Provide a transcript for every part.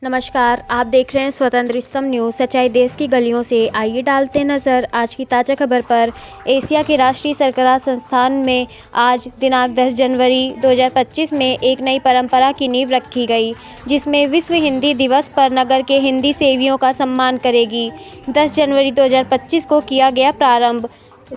नमस्कार, आप देख रहे हैं स्वतंत्र स्तंभ न्यूज़। सच्चाई देश की गलियों से। आइए डालते नज़र आज की ताज़ा खबर पर। एशिया के राष्ट्रीय सरकार संस्थान में आज दिनांक 10 जनवरी 2025 में एक नई परंपरा की नींव रखी गई, जिसमें विश्व हिंदी दिवस पर नगर के हिंदी सेवियों का सम्मान करेगी। 10 जनवरी 2025 को किया गया प्रारंभ।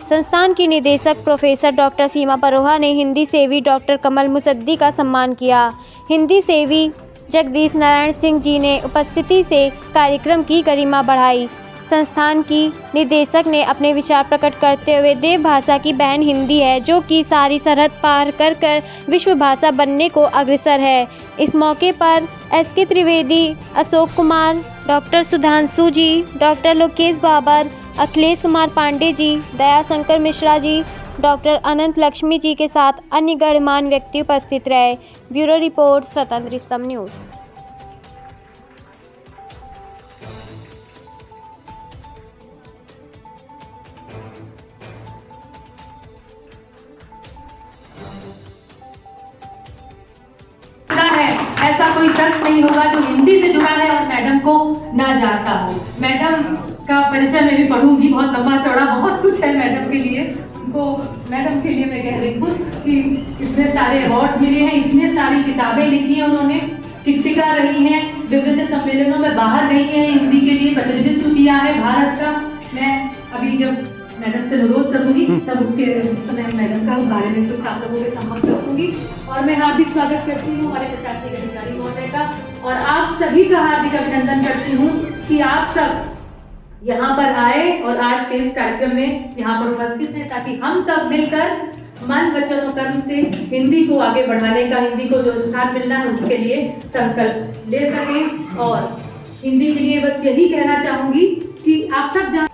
संस्थान की निदेशक प्रोफेसर डॉक्टर सीमा परोहा ने हिंदी सेवी डॉक्टर कमल मुसद्दी का सम्मान किया। हिंदी सेवी जगदीश नारायण सिंह जी ने उपस्थिति से कार्यक्रम की गरिमा बढ़ाई। संस्थान की निदेशक ने अपने विचार प्रकट करते हुए देव भाषा की बहन हिंदी है, जो कि सारी सरहद पार कर विश्व भाषा बनने को अग्रसर है। इस मौके पर SK त्रिवेदी, अशोक कुमार, डॉक्टर सुधांशु जी, डॉक्टर लोकेश बाबर, अखिलेश कुमार पांडे जी, दयाशंकर मिश्रा जी, डॉक्टर अनंत लक्ष्मी जी के साथ अन्य गणमान्य व्यक्ति उपस्थित रहे। ब्यूरो रिपोर्ट, स्वतंत्र स्तंभ न्यूज़। ऐसा कोई शख्स नहीं होगा जो हिंदी से जुड़ा है और मैडम को ना जानता हो। मैडम का परिचय मैं भी पढ़ूंगी, बहुत लंबा चौड़ा बहुत कुछ है मैडम के लिए। उनको मैडम के लिए मैं कह रही हूँ कि इतने सारे अवार्ड मिले हैं, इतने सारी किताबें लिखी हैं उन्होंने, शिक्षिका रही हैं, विभिन्न सम्मेलनों में बाहर गई हैं, हिंदी के लिए प्रतिनिधित्व किया है भारत का। मैं अभी जब मैडम से अनुरोध करूंगी तब उसके समय मैडम का बारे में कुछ आप लोगों के समक्ष रखूंगी। और मैं हार्दिक स्वागत करती हूँ हमारे प्रशासनिक अधिकारी महोदय का, और आप सभी का हार्दिक अभिनंदन करती हूँ कि आप सब यहाँ पर आए और आज के इस कार्यक्रम में यहाँ पर उपस्थित हैं, ताकि हम सब मिलकर मन वचन और कर्म से हिंदी को आगे बढ़ाने का, हिंदी को जो स्थान मिलना है उसके लिए संकल्प ले सकें। और हिंदी के लिए बस यही कहना चाहूंगी कि आप सब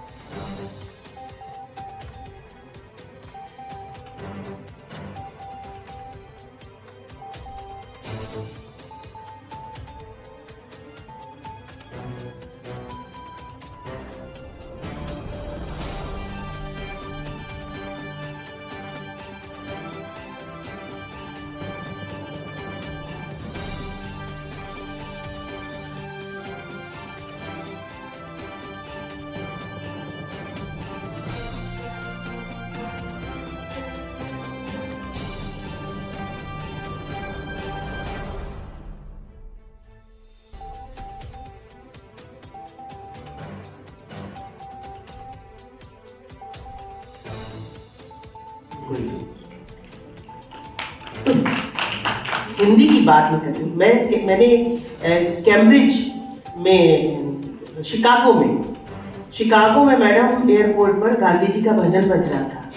हिंदी की बात नहीं कर रही मैंने कैम्ब्रिज में शिकागो में मैडम एयरपोर्ट पर गांधी जी का भजन बज रहा था।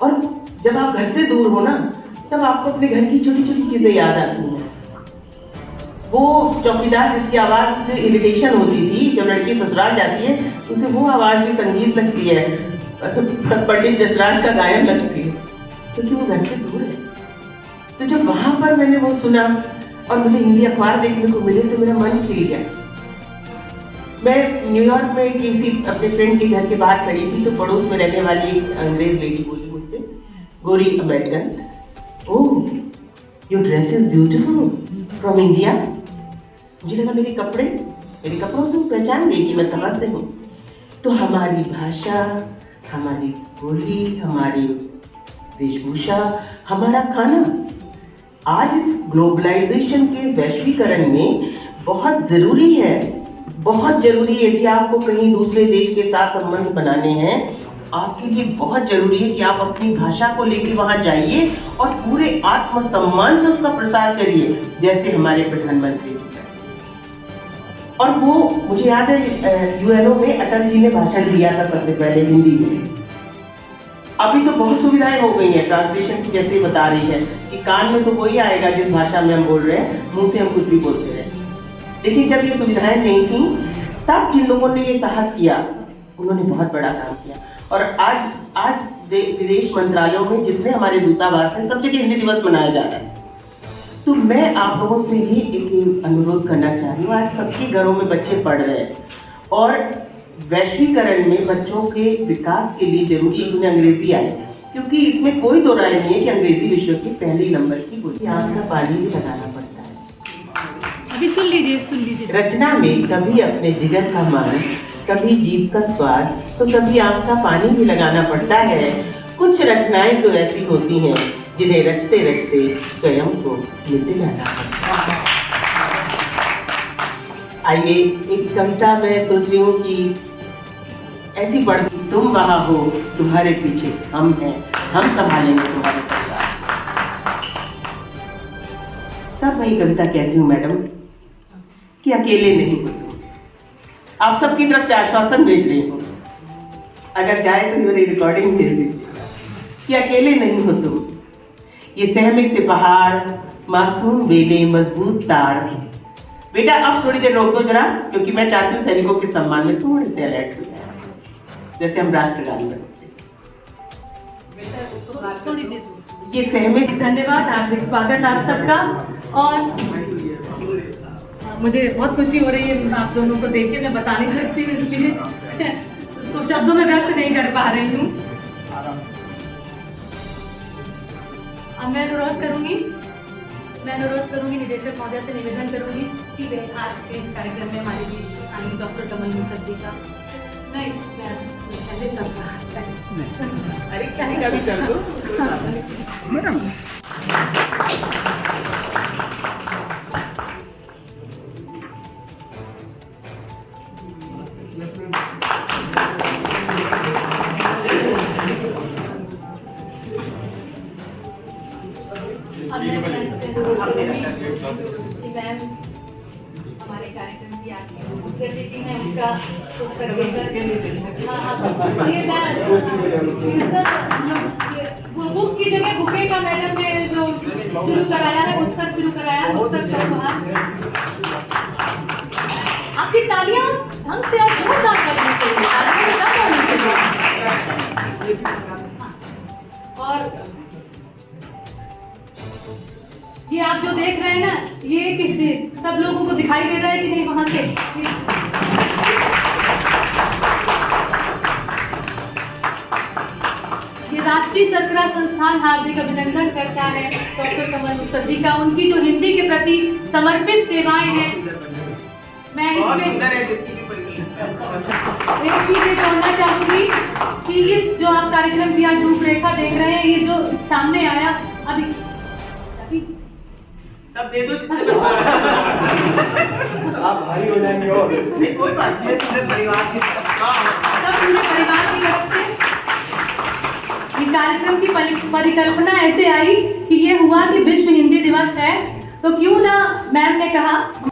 और जब आप घर से दूर हो ना, तब आपको अपने घर की छोटी छोटी चीजें याद आती हैं। वो चौकीदार जिसकी आवाज से इरिटेशन होती थी, जब लड़की ससुराल जाती है उसे वो आवाज भी संगीत लगती है, पंडित जसराज का गायन लगती है, क्योंकि वो घर से दूर है। तो जब वहां पर मैंने वो सुना और मुझे हिंदी अखबार देखने को मिले तो मेरा मन खिल गया। मैं न्यूयॉर्क में किसी अपने फ्रेंड के घर के बाहर खड़ी थी, तो पड़ोस में रहने वाली एक अंग्रेज लेडी बोली मुझसे, गोरी American, oh your dress is beautiful from India. मुझे लगा मेरे कपड़ों से पहचान गई कि मैं कहाँ से हूँ। तो हमारी भाषा, हमारी बोली, हमारी वेशभूषा, हमारा खाना आज इस ग्लोबलाइजेशन के वैश्वीकरण में बहुत ज़रूरी है। यदि आपको कहीं दूसरे देश के साथ संबंध बनाने हैं, आपके लिए बहुत जरूरी है कि आप अपनी भाषा को लेकर वहां जाइए और पूरे आत्मसम्मान से उसका प्रसार करिए, जैसे हमारे प्रधानमंत्री जी। और वो मुझे याद है UNO में अटल जी ने भाषण दिया था सबसे पहले हिंदी में। अभी तो बहुत सुविधाएं हो गई हैं, ट्रांसलेशन की जैसे बता रही है कि कान में तो वही आएगा जिस भाषा में हम बोल रहे हैं, मुंह से हम कुछ भी बोलते रहे। लेकिन जब ये सुविधाएं नहीं थी, तब जिन लोगों ने ये साहस किया उन्होंने बहुत बड़ा काम किया। और आज विदेश मंत्रालयों में जितने हमारे दूतावास हैं, सब जगह हिंदी दिवस मनाया जा रहा है। तो मैं आप लोगों से ही एक अनुरोध करना चाह रही हूँ। आज सबके घरों में बच्चे पढ़ रहे हैं और वैश्वीकरण में बच्चों के विकास के लिए जरूरी है उन्हें अंग्रेजी आए, क्योंकि इसमें कोई दो राय नहीं है कि अंग्रेजी विश्व की पहली नंबर की बोली। आंख का पानी भी लगाना पड़ता है। अभी सुन लीजिए। रचना में कभी अपने जिगर का मान, कभी जीभ का स्वाद, तो कभी आंख का पानी भी लगाना पड़ता है। कुछ रचनाएं तो ऐसी होती हैं जिन्हें रचते रचते स्वयं को मिट जाना पड़ता है। आइए एक कविता मैं सोच रही हूँ कि ऐसी पढ़, तुम वहाँ हो, तुम्हारे पीछे हम हैं, हम संभालेंगे तुम्हारे परिवार। तब मैं कविता कहती हूँ मैडम कि अकेले नहीं हो तुम। आप सबकी तरफ से आश्वासन भेज रही हूँ, अगर चाहे तो मेरी रिकॉर्डिंग भेज दीजिएगा कि अकेले नहीं हो तुम। ये सहमे से पहाड़, मासूम बेले, मजबूत ताड़। बेटा अब थोड़ी देर रोक दो जरा, क्योंकि मैं चाहती हूँ सैनिकों के सम्मान में थोड़े से अलर्ट हो जाए, जैसे हम राष्ट्रगान करते हैं। ये सहमे। धन्यवाद, हार्दिक स्वागत आप सबका। और मुझे बहुत खुशी हो रही है आप दोनों को देख के, मैं बता नहीं सकती हूँ, इसलिए तो शब्दों में व्यक्त नहीं कर पा रही हूँ। अब मैं अनुरोध करूंगी निदेशक महोदय से निवेदन करूंगी कि वे आज के इस कार्यक्रम में हमारे बीच आएंगे डॉक्टर कमल मुसद्दी का। नहीं, मैं पहले सबका अरे क्या भी कर दो मैडम। मैम हमारे कार्यक्रम की आपकी मुख्य अतिथि हैं, उनका उत्तर देकर वो बुक की जगह बुके का मैडम ने जो शुरू कराया है, पुस्तक शुरू कराया, पुस्तक आपकी तालियां ढंग से और जोरदार करनी चाहिए। और ये आप जो देख रहे हैं ना, ये किसी सब लोगों को दिखाई दे रहा है कि नहीं वहां से? ये राष्ट्रीय सरकरा संस्थान हार्दिक अभिनंदन करता है डॉक्टर कमल मुसद्दी का, उनकी जो हिंदी के प्रति समर्पित सेवाएं हैं। मैं इसमें एक चीज ये जोड़ना चाहूंगी कि इस जो आप कार्यक्रम की आज रूपरेखा देख रहे हैं, ये जो सामने आया अभी सब दे दो, किससे आप भारी हो जाएंगे। और नहीं कोई बात नहीं, पूरे परिवार की सब पूरे परिवार की तरफ से ये कार्यक्रम की परिकल्पना ऐसे आई कि ये हुआ कि विश्व हिंदी दिवस है, तो क्यों ना मैम ने कहा